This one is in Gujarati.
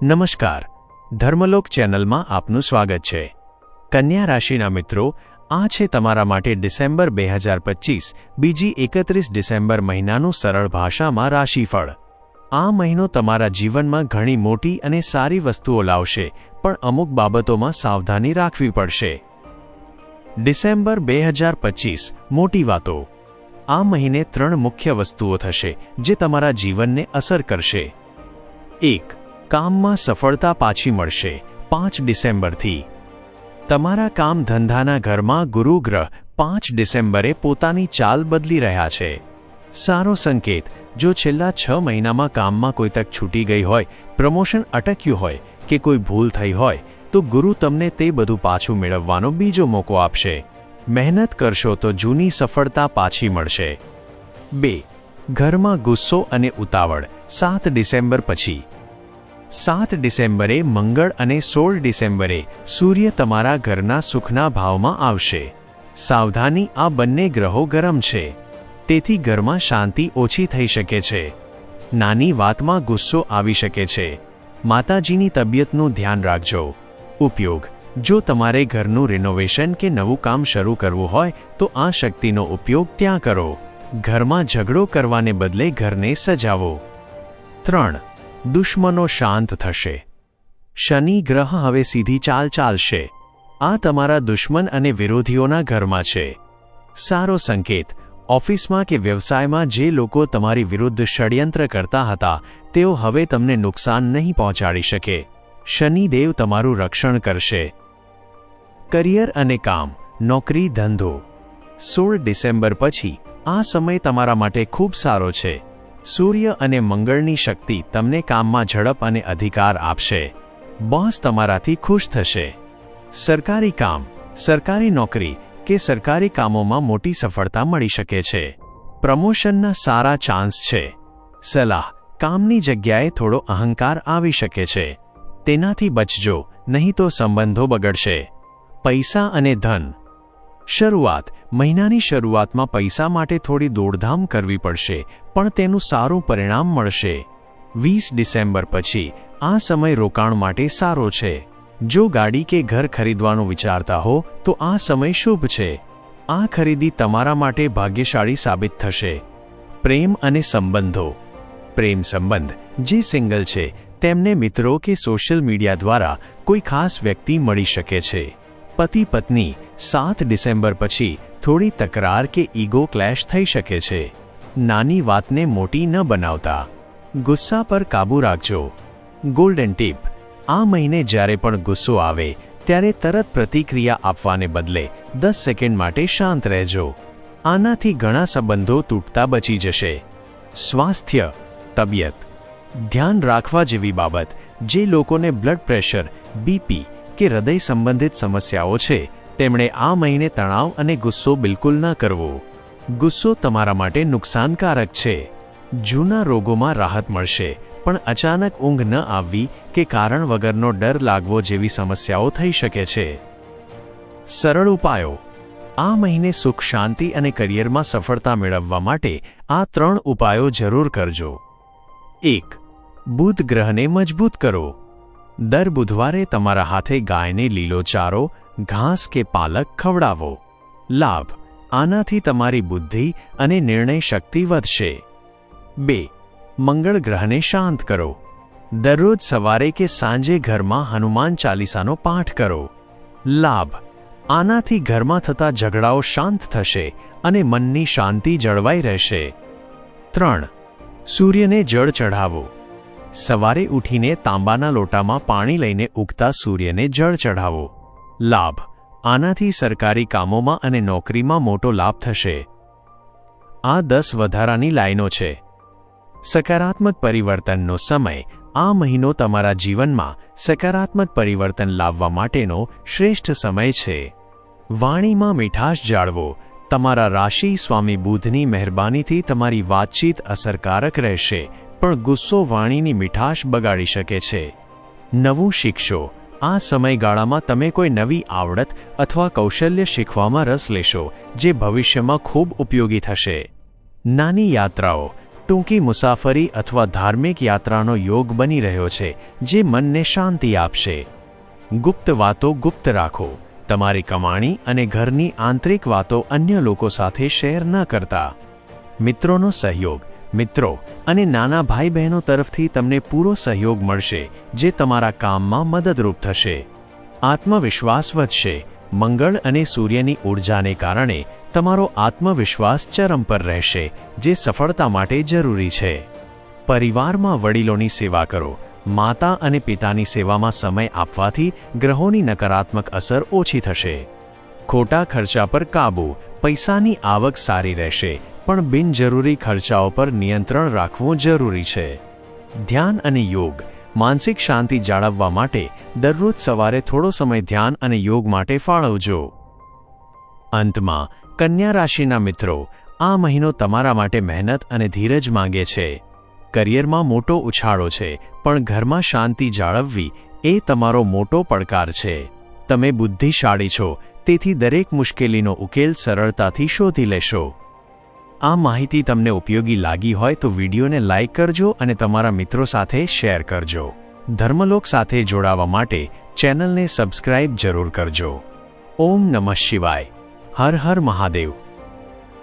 નમસ્કાર, ધર્મલોક ચેનલમાં આપનું સ્વાગત છે। કન્યા રાશિના મિત્રો, આ છે તમારા માટે ડિસેમ્બર 2025 બીજી 31 ડિસેમ્બર મહિનાનું સરળ ભાષામાં રાશિફળ। આ મહિનો તમારા જીવનમાં ઘણી મોટી અને સારી વસ્તુઓ લાવશે, પણ અમુક બાબતોમાં સાવધાની રાખવી પડશે। ડિસેમ્બર 2025 મોટી વાતો। આ મહિને 3 મુખ્ય વસ્તુઓ થશે જે તમારા જીવનને અસર કરશે। 1. કામમાં સફળતા પાછી મળશે 5 ડિસેમ્બરથી। તમારા કામ ધંધાના ઘરમાં ગુરુ ગ્રહ 5 ડિસેમ્બરે પોતાની ચાલ બદલી રહ્યા છે। સારો સંકેત, જો છેલ્લા 6 મહિનામાં કામમાં કોઈ તક છૂટી ગઈ હોય, પ્રમોશન અટક્યું હોય કે કોઈ ભૂલ થઈ હોય, તો ગુરુ તમને તે બધું પાછું મેળવવાનો બીજો મોકો આપશે। મહેનત કરશો તો જૂની સફળતા પાછી મળશે। 2. ઘરમાં ગુસ્સો અને ઉતાવળ 7 ડિસેમ્બર પછી। 7 ડિસેમ્બરે મંગળ અને 16 ડિસેમ્બરે સૂર્ય તમારા ઘરના સુખના ભાવમાં આવશે। સાવધાની, આ બંને ગ્રહો ગરમ છે, તેથી ઘરમાં શાંતિ ઓછી થઈ શકે છે। નાની વાતમાં ગુસ્સો આવી શકે છે। માતાજીની તબિયતનું ધ્યાન રાખજો। ઉપયોગ: જો તમારે ઘરનું રિનોવેશન કે નવું કામ શરૂ કરવું હોય તો આ શક્તિનો ઉપયોગ ત્યાં કરો। ઘરમાં ઝઘડો કરવાને બદલે ઘરને સજાવો। 3. દુશ્મનો શાંત થશે। શનિ ગ્રહ હવે સીધી ચાલ ચાલશે। આ તમારા દુશ્મન અને વિરોધીઓના ઘરમાં છે। સારો સંકેત, ઓફિસમાં કે વ્યવસાયમાં જે લોકો તમારી વિરુદ્ધ ષડયંત્ર કરતા હતા, તેઓ હવે તમને નુકસાન નહીં પહોંચાડી શકે। શનિદેવ તમારું રક્ષણ કરશે। કરિયર અને કામ, નોકરી ધંધો। 16 ડિસેમ્બર પછી આ સમય તમારા માટે ખૂબ સારો છે। સૂર્ય અને મંગળની શક્તિ તમને કામમાં ઝડપ અને અધિકાર આપશે। બોસ તમારાથી ખુશ થશે। સરકારી કામ, સરકારી નોકરી કે સરકારી કામોમાં મોટી સફળતા મળી શકે છે। પ્રમોશનના સારા ચાન્સ છે। સલાહ: કામની જગ્યાએ થોડો અહંકાર આવી શકે છે, તેનાથી બચજો, નહીં તો સંબંધો બગડશે। પૈસા અને ધન। શરૂઆત: મહિનાની શરૂઆતમાં પૈસા માટે થોડી દોડધામ કરવી પડશે, પણ તેનું સારું પરિણામ મળશે। 20 ડિસેમ્બર પછી આ સમય રોકાણ માટે સારો છે। જો ગાડી કે ઘર ખરીદવાનું વિચારતા હો તો આ સમય શુભ છે। આ ખરીદી તમારા માટે ભાગ્યશાળી સાબિત થશે। પ્રેમ અને સંબંધો। પ્રેમ સંબંધ: જે સિંગલ છે તેમને મિત્રો કે સોશિયલ મીડિયા દ્વારા કોઈ ખાસ વ્યક્તિ મળી શકે છે। પતિ પત્ની 7 ડિસેમ્બર પછી થોડી તકરાર કે ઈગો ક્લેશ થઈ શકે છે। નાની વાતને મોટી ન બનાવતા। ગુસ્સા પર કાબૂ રાખજો। ગોલ્ડન ટીપ: આ મહિને જ્યારે પણ ગુસ્સો આવે ત્યારે તરત પ્રતિક્રિયા આપવાને બદલે 10 સેકન્ડ માટે શાંત રહેજો। આનાથી ઘણા સંબંધો તૂટતા બચી જશે। સ્વાસ્થ્ય, તબિયત। ધ્યાન રાખવા જેવી બાબત: જે લોકોને બ્લડ પ્રેશર, બીપી કે હૃદય સંબંધિત સમસ્યાઓ છે, તેમણે આ મહિને તણાવ અને ગુસ્સો બિલકુલ ન કરવો। ગુસ્સો તમારા માટે નુકસાનકારક છે। જૂના રોગોમાં રાહત મળશે, પણ અચાનક ઊંઘ ન આવવી કે કારણ વગરનો ડર લાગવો જેવી સમસ્યાઓ થઈ શકે છે। સરળ ઉપાયો: આ મહિને સુખ શાંતિ અને કરિયરમાં સફળતા મેળવવા માટે આ 3 ઉપાયો જરૂર કરજો। 1. બુધ ગ્રહને મજબૂત કરો। દર બુધવારે તમારા હાથે ગાયને લીલો ચારો, ઘાસ કે પાલક ખવડાવો। લાભ: આનાથી તમારી બુદ્ધિ અને નિર્ણય શક્તિ વધશે। 2. મંગળ ગ્રહને શાંત કરો। દરરોજ સવારે કે સાંજે ઘરમાં હનુમાન ચાલીસાનો પાઠ કરો। લાભ: આનાથી ઘરમાં થતા ઝઘડાઓ શાંત થશે અને મનની શાંતિ જળવાઈ રહેશે। 3. સૂર્યને જળ ચઢાવો। સવારે ઉઠીને તાંબાના લોટામાં પાણી લઈને ઉગતા સૂર્યને જળ ચઢાવો। લાભ: આનાથી સરકારી કામોમાં અને નોકરીમાં મોટો લાભ થશે। આ 10 વધારાની લાઈનો છે। સકારાત્મક પરિવર્તનનો સમય: આ મહિનો તમારા જીવનમાં સકારાત્મક પરિવર્તન લાવવા માટેનો શ્રેષ્ઠ સમય છે। વાણીમાં મીઠાશ જાળવો। તમારા રાશિ સ્વામી બુધની મહેરબાનીથી તમારી વાતચીત અસરકારક રહેશે, પણ ગુસ્સો વાણીની મીઠાશ બગાડી શકે છે। નવું શીખશો: આ સમયગાળામાં તમે કોઈ નવી આવડત અથવા કૌશલ્ય શીખવામાં રસ લેશો, જે ભવિષ્યમાં ખૂબ ઉપયોગી થશે। નાની યાત્રાઓ: ટૂંકી મુસાફરી અથવા ધાર્મિક યાત્રાનો યોગ બની રહ્યો છે, જે મનને શાંતિ આપશે. ગુપ્ત વાતો ગુપ્ત રાખો. તમારી કમાણી અને ઘરની આંતરિક વાતો અન્ય લોકો સાથે શેર ન કરતા. મિત્રોનો સહયોગ. મિત્રો અને નાના ભાઈ બહેનો તરફથી તમને પૂરો સહયોગ મળશે, જે તમારા કામમાં મદદરૂપ થશે. આત્મવિશ્વાસ વધશે. મંગળ અને સૂર્યની ઊર્જાને કારણે તમારો આત્મવિશ્વાસ ચરમ પર રહેશે, જે સફળતા માટે જરૂરી છે. પરિવારમાં વડીલોની સેવા કરો. માતા અને પિતાની સેવામાં સમય આપવાથી ગ્રહોની નકારાત્મક અસર ઓછી થશે. ખોટા ખર્ચા પર કાબૂ. પૈસાની આવક સારી રહેશે, પણ બિનજરૂરી ખર્ચાઓ પર નિયંત્રણ રાખવું જરૂરી છે. ધ્યાન અને યોગ. માનસિક શાંતિ જાળવવા માટે દરરોજ સવારે થોડો સમય ધ્યાન અને યોગ માટે ફાળવજો. અંતમાં, કન્યા રાશિના મિત્રો, આ મહિનો તમારા માટે મહેનત અને ધીરજ માંગે છે. કરિયરમાં મોટો ઉછાળો છે, પણ ઘરમાં શાંતિ જાળવવી એ તમારો મોટો પડકાર છે. તમે બુદ્ધિશાળી છો, તેથી દરેક મુશ્કેલીનો ઉકેલ સરળતાથી શોધી લેશો. આ માહિતી તમને ઉપયોગી લાગી હોય તો વિડીયોને લાઇક કરજો અને તમારા મિત્રો સાથે શેર કરજો. ધર્મલોક સાથે જોડાવા માટે ચેનલને સબસ્ક્રાઇબ જરૂર કરજો. ઓમ નમઃ શિવાય. હર હર મહાદેવ.